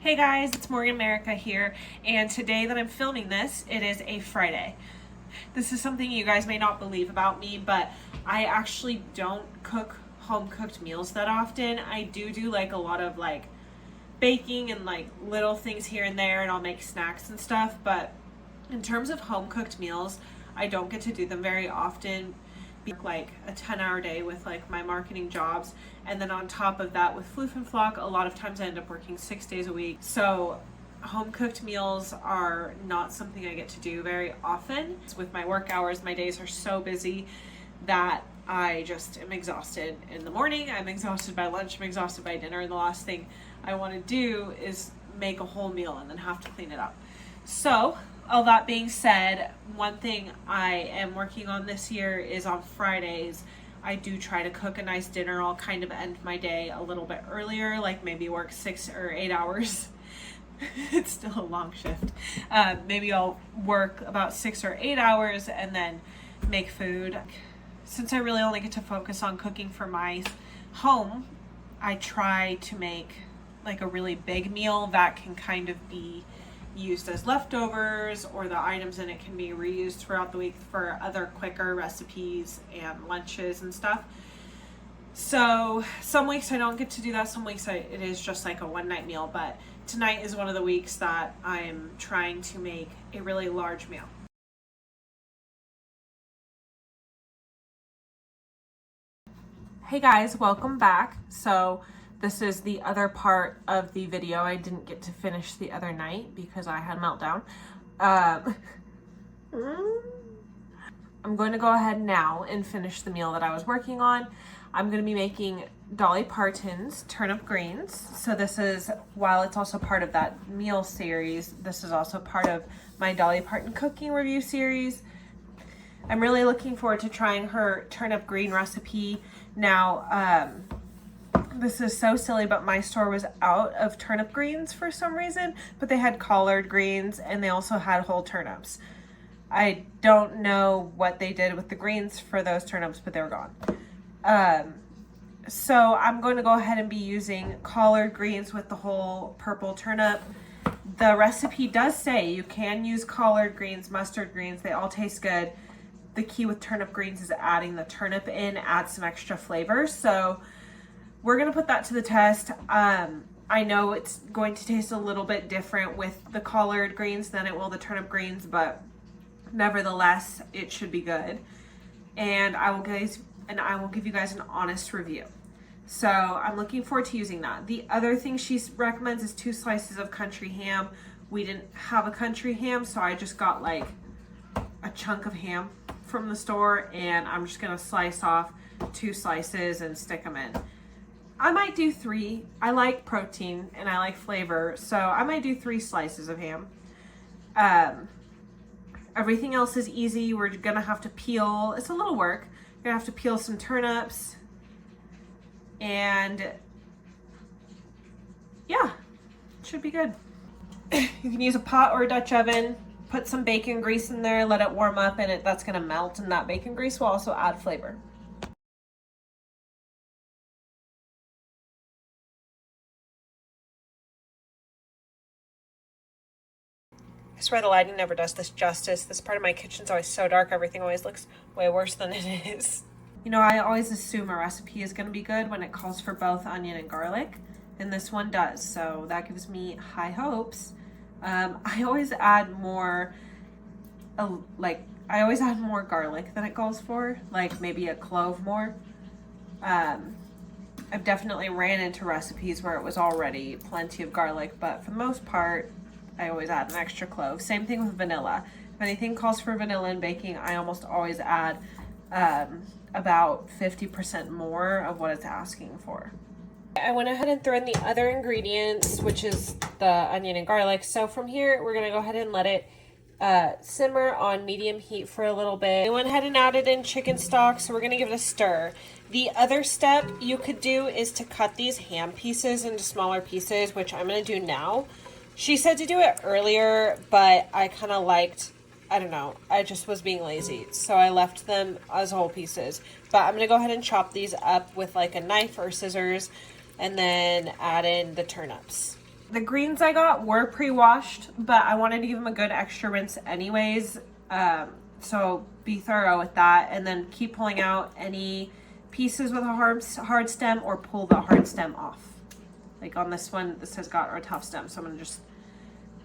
Hey guys, it's Morgan America here, and today that I'm filming this, it is a Friday. This is something you guys may not believe about me, but I actually don't cook home-cooked meals that often. I do like a lot of like baking and like little things here and there, and I'll make snacks and stuff, but in terms of home-cooked meals, I don't get to do them very often. Like a 10-hour day with like my marketing jobs, and then on top of that with Floof and Flock, a lot of times I end up working 6 days a week. So home cooked meals are not something I get to do very often. With my work hours, my days are so busy that I just am exhausted in the morning, I'm exhausted by lunch, I'm exhausted by dinner, and the last thing I want to do is make a whole meal and then have to clean it up. So all that being said, one thing I am working on this year is on Fridays, I do try to cook a nice dinner. I'll kind of end my day a little bit earlier, like maybe work 6 or 8 hours. It's still a long shift. Maybe I'll work about 6 or 8 hours and then make food. Since I really only get to focus on cooking for my home, I try to make like a really big meal that can kind of be used as leftovers, or the items in it can be reused throughout the week for other quicker recipes and lunches and stuff. So some weeks I don't get to do that, some weeks it is just like a one night meal, but tonight is one of the weeks that I'm trying to make a really large meal. Hey guys, welcome back. So this is the other part of the video. I didn't get to finish the other night because I had a meltdown. I'm going to go ahead now and finish the meal that I was working on. I'm going to be making Dolly Parton's turnip greens. So this is, while it's also part of that meal series, this is also part of my Dolly Parton cooking review series. I'm really looking forward to trying her turnip green recipe. Now, this is so silly, but my store was out of turnip greens for some reason, but they had collard greens and they also had whole turnips. I don't know what they did with the greens for those turnips, but they were gone. So I'm going to go ahead and be using collard greens with the whole purple turnip. The recipe does say you can use collard greens, mustard greens, they all taste good. The key with turnip greens is adding the turnip in, add some extra flavor. So we're going to put that to the test. I know it's going to taste a little bit different with the collard greens than it will the turnip greens, but nevertheless, it should be good. And I will give you guys an honest review. So I'm looking forward to using that. The other thing she recommends is 2 slices of country ham. We didn't have a country ham, so I just got like a chunk of ham from the store, and I'm just gonna slice off 2 slices and stick them in. I might do 3. I like protein and I like flavor, so I might do 3 slices of ham. Everything else is easy. We're gonna have to peel, it's a little work. You're gonna have to peel some turnips, and yeah, it should be good. You can use a pot or a Dutch oven, put some bacon grease in there, let it warm up, and that's gonna melt, and that bacon grease will also add flavor. I swear the lighting never does this justice. This part of my kitchen's always so dark, everything always looks way worse than it is. You know, I always assume a recipe is going to be good when it calls for both onion and garlic, and this one does, so that gives me high hopes. I always add more, I always add more garlic than it calls for, like maybe a clove more. I've definitely ran into recipes where it was already plenty of garlic, but for the most part, I always add an extra clove. Same thing with vanilla. If anything calls for vanilla in baking, I almost always add about 50% more of what it's asking for. I went ahead and threw in the other ingredients, which is the onion and garlic. So from here, we're gonna go ahead and let it simmer on medium heat for a little bit. I went ahead and added in chicken stock, so we're gonna give it a stir. The other step you could do is to cut these ham pieces into smaller pieces, which I'm gonna do now. She said to do it earlier, but I kind of liked, I don't know, I just was being lazy, so I left them as whole pieces. But I'm gonna go ahead and chop these up with like a knife or scissors, and then add in the turnips. The greens I got were pre-washed, but I wanted to give them a good extra rinse anyways. So be thorough with that, and then keep pulling out any pieces with a hard stem, or pull the hard stem off. Like on this one, this has got a tough stem, so I'm gonna just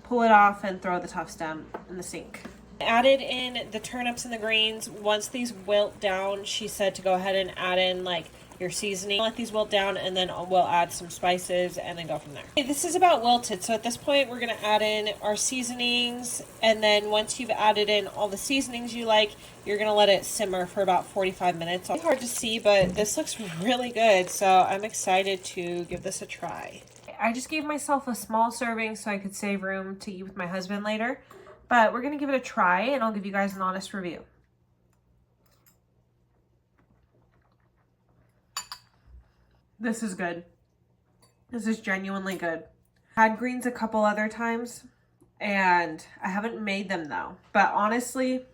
pull it off and throw the tough stem in the sink. I added in the turnips and the greens. Once these wilt down, she said to go ahead and add in like your seasoning. Let these wilt down, and then we'll add some spices and then go from there. Okay, this is about wilted, so at this point we're gonna add in our seasonings, and then once you've added in all the seasonings you like, you're gonna let it simmer for about 45 minutes. It's hard to see, but this looks really good, so I'm excited to give this a try. I just gave myself a small serving so I could save room to eat with my husband later, but we're gonna give it a try, and I'll give you guys an honest review. This is good. This is genuinely good. I had greens a couple other times, and I haven't made them though. But honestly,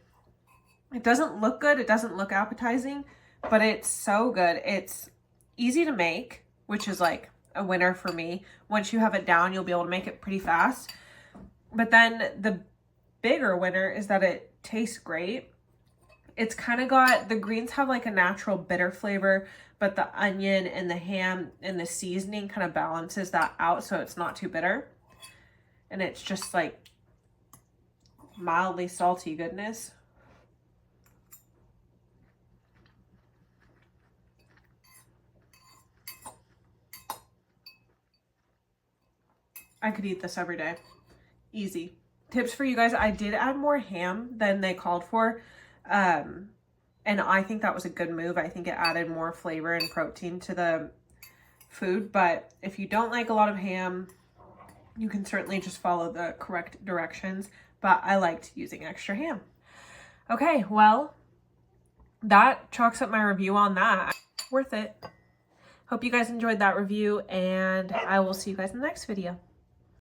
it doesn't look good. It doesn't look appetizing, but it's so good. It's easy to make, which is like a winner for me. Once you have it down, you'll be able to make it pretty fast. But then the bigger winner is that it tastes great. It's kind of got, the greens have like a natural bitter flavor, but the onion and the ham and the seasoning kind of balances that out, so it's not too bitter. And it's just like mildly salty goodness. I could eat this every day. Easy. Tips for you guys. I did add more ham than they called for. And I think that was a good move. I think it added more flavor and protein to the food. But if you don't like a lot of ham, you can certainly just follow the correct directions. But I liked using extra ham. Okay, well, that chalks up my review on that. Worth it. Hope you guys enjoyed that review, and I will see you guys in the next video.